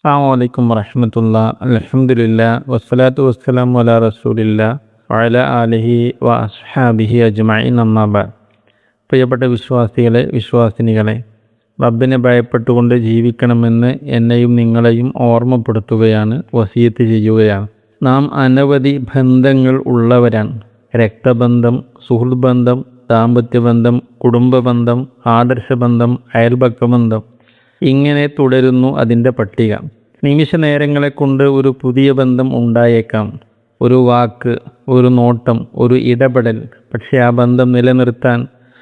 അസ്സലാമു വറഹ്മത്തുള്ളാ അൽഹംദുലില്ലാ വസ്സലാത്തു വസ്സലാമു അലാ റസൂലില്ലാ വഅലാ ആലിഹി വ അസ്ഹാബിഹി അജ്മഈൻ അമ്മാ ബഅദ്. പ്രിയപ്പെട്ട വിശ്വാസികളെ, വിശ്വാസിനികളെ, റബ്ബിനെ ഭയപ്പെട്ടുകൊണ്ട് ജീവിക്കണമെന്ന് എന്നെയും നിങ്ങളെയും ഓർമ്മപ്പെടുത്തുകയാണ്, വസിയത്ത് ചെയ്യുകയാണ്. നാം അനവധി ബന്ധങ്ങൾ ഉള്ളവരാണ്. രക്തബന്ധം, സുഹൃത്ത് ബന്ധം, ദാമ്പത്യബന്ധം, കുടുംബബന്ധം, ആദർശബന്ധം, അയൽപക്കബന്ധം, ഇങ്ങനെ തുടരുന്നു അതിൻ്റെ പട്ടിക. നിമിഷ നേരങ്ങളെ കൊണ്ട് ഒരു പുതിയ ബന്ധം ഉണ്ടായേക്കാം. ഒരു വാക്ക്, ഒരു നോട്ടം, ഒരു ഇടപെടൽ. പക്ഷേ ആ ബന്ധം നിലനിർത്താൻ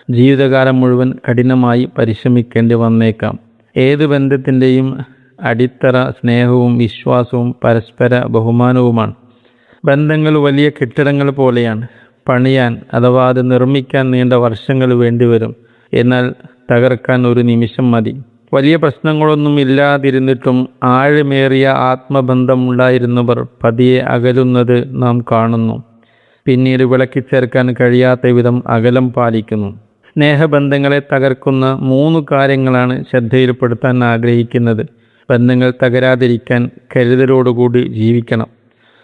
ജീവിതകാലം മുഴുവൻ കഠിനമായി പരിശ്രമിക്കേണ്ടി വന്നേക്കാം. ഏത് ബന്ധത്തിൻ്റെയും അടിത്തറ സ്നേഹവും വിശ്വാസവും പരസ്പര ബഹുമാനവുമാണ്. ബന്ധങ്ങൾ വലിയ കെട്ടിടങ്ങൾ പോലെയാണ്. പണിയാൻ അഥവാ അത് നിർമ്മിക്കാൻ നീണ്ട വർഷങ്ങൾ വേണ്ടിവരും. എന്നാൽ തകർക്കാൻ ഒരു നിമിഷം മതി. വലിയ പ്രശ്നങ്ങളൊന്നും ഇല്ലാതിരുന്നിട്ടും ആഴമേറിയ ആത്മബന്ധമുണ്ടായിരുന്നവർ പതിയെ അകലുന്നത് നാം കാണുന്നു. പിന്നീട് വിളക്കിച്ചേർക്കാൻ കഴിയാത്ത വിധം അകലം പാലിക്കുന്നു. സ്നേഹബന്ധങ്ങളെ തകർക്കുന്ന 3 കാര്യങ്ങളാണ് ശ്രദ്ധയിൽപ്പെടുത്താൻ ആഗ്രഹിക്കുന്നത്. ബന്ധങ്ങൾ തകരാതിരിക്കാൻ കരുതലോടുകൂടി ജീവിക്കണം.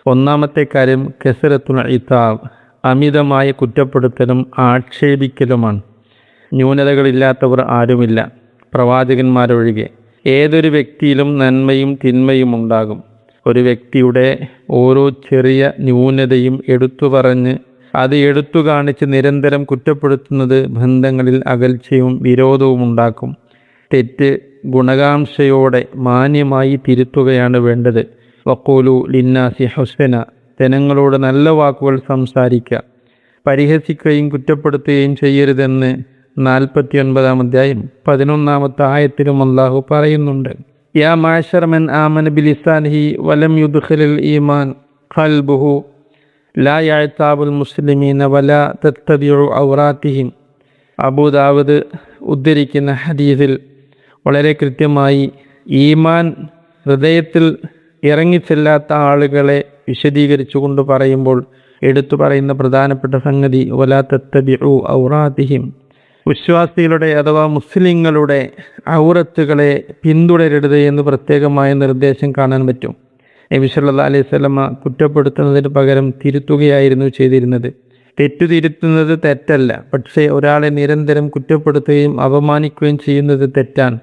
ഒന്നാമത്തെ കാര്യം കസറത്തുൽ ഇതാബ്, അമിതമായ കുറ്റപ്പെടുത്തലും ആക്ഷേപിക്കലുമാണ്. ന്യൂനതകളില്ലാത്തവർ ആരുമില്ല, പ്രവാചകന്മാരൊഴികെ. ഏതൊരു വ്യക്തിയിലും നന്മയും തിന്മയും ഉണ്ടാകും. ഒരു വ്യക്തിയുടെ ഓരോ ചെറിയ ന്യൂനതയും എടുത്തു പറഞ്ഞ് അത് എടുത്തു കാണിച്ച് നിരന്തരം കുറ്റപ്പെടുത്തുന്നത് ബന്ധങ്ങളിൽ അകൽച്ചയും വിരോധവും ഉണ്ടാക്കും. തെറ്റ് ഗുണകാംക്ഷയോടെ മാന്യമായി തിരുത്തുകയാണ് വേണ്ടത്. വഖൂലു ലിന്നാസി ഹുസ്ന, ജനങ്ങളോട് നല്ല വാക്കുകൾ സംസാരിക്കുക. പരിഹസിക്കുകയും കുറ്റപ്പെടുത്തുകയും ചെയ്യരുതെന്ന് 49-ാം അധ്യായം 11-ാമത്തെ ആയത്തിലും അല്ലാഹു പറയുന്നുണ്ട്. യാ മാശറ മൻ ആമന ബിലിസാനിഹി വലം യുദ്ഖിലുൽ ഈമാൻ ഖൽബുഹു ലാ യഅതാബുൽ മുസ്ലിമീന വലാ തത്തബിഉ ഔറാത്തിഹിം. അബൂ ദാവൂദ് ഉദ്ധരിക്കുന്ന ഹദീസിൽ വളരെ കൃത്യമായി ഈമാൻ ഹൃദയത്തിൽ ഇറങ്ങിച്ചെല്ലാത്ത ആളുകളെ വിശദീകരിച്ചുകൊണ്ട് പറയുമ്പോൾ എടുത്തു പറയുന്ന പ്രധാനപ്പെട്ട സംഗതി വലാ തത്തബിഉ ഔറാത്തിഹിം, വിശ്വാസികളുടെ അഥവാ മുസ്ലിങ്ങളുടെ ഔറത്തുകളെ പിന്തുടരരുത് എന്ന് പ്രത്യേകമായ നിർദ്ദേശം കാണാൻ പറ്റും. നബി സല്ലല്ലാഹു അലൈഹി വസല്ലമ കുറ്റപ്പെടുത്തുന്നതിന് പകരം തിരുത്തുകയായിരുന്നു ചെയ്തിരുന്നത്. തിരുത്തുന്നത് തെറ്റല്ല, പക്ഷേ ഒരാളെ നിരന്തരം കുറ്റപ്പെടുത്തുകയും അപമാനിക്കുകയും ചെയ്യുന്നത് തെറ്റാണ്.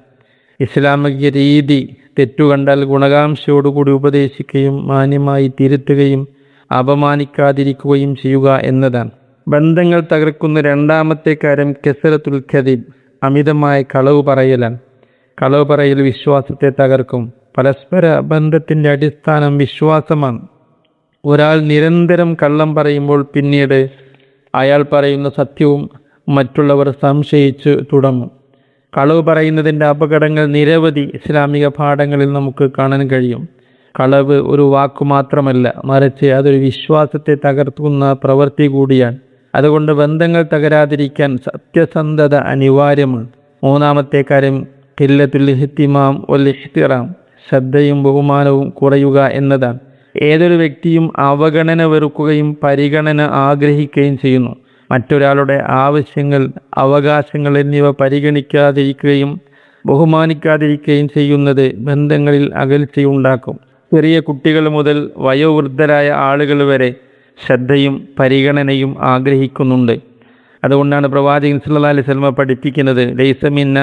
ഇസ്ലാമിക രീതി തെറ്റുകണ്ടാൽ ഗുണകാംക്ഷയോടുകൂടി ഉപദേശിക്കുകയും മാന്യമായി തിരുത്തുകയും അപമാനിക്കാതിരിക്കുകയും ചെയ്യുക എന്നതാണ്. ബന്ധങ്ങൾ തകർക്കുന്ന രണ്ടാമത്തെ കാര്യം കസറത്തുൽ കദിബ്, അമിതമായ കളവ് പറയലാണ്. കളവ് പറയൽ വിശ്വാസത്തെ തകർക്കും. പരസ്പര ബന്ധത്തിൻ്റെ അടിസ്ഥാനം വിശ്വാസമാണ്. ഒരാൾ നിരന്തരം കള്ളം പറയുമ്പോൾ പിന്നീട് അയാൾ പറയുന്ന സത്യവും മറ്റുള്ളവർ സംശയിച്ച് തുടങ്ങും. കളവ് പറയുന്നതിൻ്റെ അപകടങ്ങൾ നിരവധി ഇസ്ലാമിക പാഠങ്ങളിൽ നമുക്ക് കാണാൻ കഴിയും. കളവ് ഒരു വാക്കു മാത്രമല്ല, മറിച്ച് അതൊരു വിശ്വാസത്തെ തകർക്കുന്ന പ്രവൃത്തി കൂടിയാണ്. അതുകൊണ്ട് ബന്ധങ്ങൾ തകരാതിരിക്കാൻ സത്യസന്ധത അനിവാര്യമാണ്. മൂന്നാമത്തെ കാര്യം ഖില്ലത്തുൽ ഇഹ്തിമാം വൽ ഇഹ്തിറാം, ശ്രദ്ധയും ബഹുമാനവും കുറയുക എന്നതാണ്. ഏതൊരു വ്യക്തിയും അവഗണന വെറുക്കുകയും പരിഗണന ആഗ്രഹിക്കുകയും ചെയ്യുന്നു. മറ്റൊരാളുടെ ആവശ്യങ്ങൾ, അവകാശങ്ങൾ എന്നിവ പരിഗണിക്കാതിരിക്കുകയും ബഹുമാനിക്കാതിരിക്കുകയും ചെയ്യുന്നത് ബന്ധങ്ങളിൽ അകൽച്ചയുണ്ടാക്കും. ചെറിയ കുട്ടികൾ മുതൽ വയോവൃദ്ധരായ ആളുകൾ വരെ ശ്രദ്ധയും പരിഗണനയും ആഗ്രഹിക്കുന്നുണ്ട്. അതുകൊണ്ടാണ് പ്രവാചകൻ സല്ലല്ലാഹു അലൈഹി വസല്ലം പഠിപ്പിക്കുന്നത്, ലൈസ മിന്ന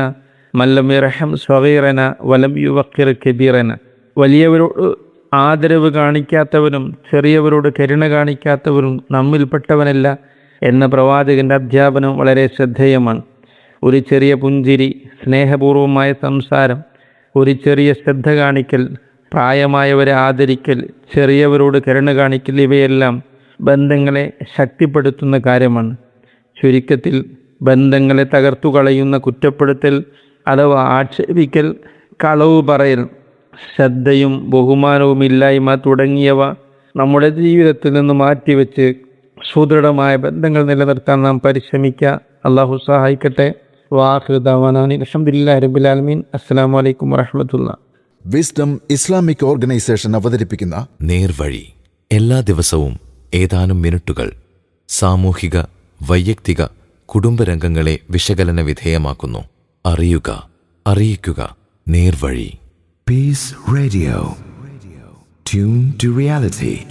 മല്ലം യർഹം സ്വഗീറന വലം യുവഖിർ കബീറന. വലിയവരോട് ആദരവ് കാണിക്കാത്തവനും ചെറിയവരോട് കരുണ കാണിക്കാത്തവരും നമ്മിൽപ്പെട്ടവനല്ല എന്ന പ്രവാചകൻ്റെ അധ്യാപനം വളരെ ശ്രദ്ധേയമാണ്. ഒരു ചെറിയ പുഞ്ചിരി, സ്നേഹപൂർവമായ സംസാരം, ഒരു ചെറിയ ശ്രദ്ധ കാണിക്കൽ, പ്രായമായവരെ ആദരിക്കൽ, ചെറിയവരോട് കരുണ കാണിക്കൽ, ഇവയെല്ലാം ബന്ധങ്ങളെ ശക്തിപ്പെടുത്തുന്ന കാര്യമാണ്. ചുരുക്കത്തിൽ ബന്ധങ്ങളെ തകർത്തു കളയുന്ന കുറ്റപ്പെടുത്തൽ അഥവാ ആക്ഷേപിക്കൽ, കളവ് പറയൽ, ശ്രദ്ധയും ബഹുമാനവും ഇല്ലായ്മ തുടങ്ങിയവ നമ്മുടെ ജീവിതത്തിൽ നിന്ന് മാറ്റിവെച്ച് സുദൃഢമായ ബന്ധങ്ങൾ നിലനിർത്താൻ നാം പരിശ്രമിക്കുക. അള്ളാഹു സഹായിക്കട്ടെ. വാഖിറു ദഅ്വാനാ അൽഹംദുലില്ലാഹി റബ്ബിൽ ആലമീൻ. അസ്സലാമു അലൈക്കും വറഹ്മത്തുള്ളാഹി. വിസ്ഡം ഇസ്ലാമിക് ഓർഗനൈസേഷൻ അവതരിപ്പിക്കുന്ന നേർവഴി എല്ലാ ദിവസവും ഏതാനും മിനിറ്റുകൾ സാമൂഹിക, വൈയക്തിക, കുടുംബരംഗങ്ങളെ വിശകലന വിധേയമാക്കുന്നു. അറിയുക, അറിയിക്കുക. നേർവഴി. Peace Radio. Tune to reality.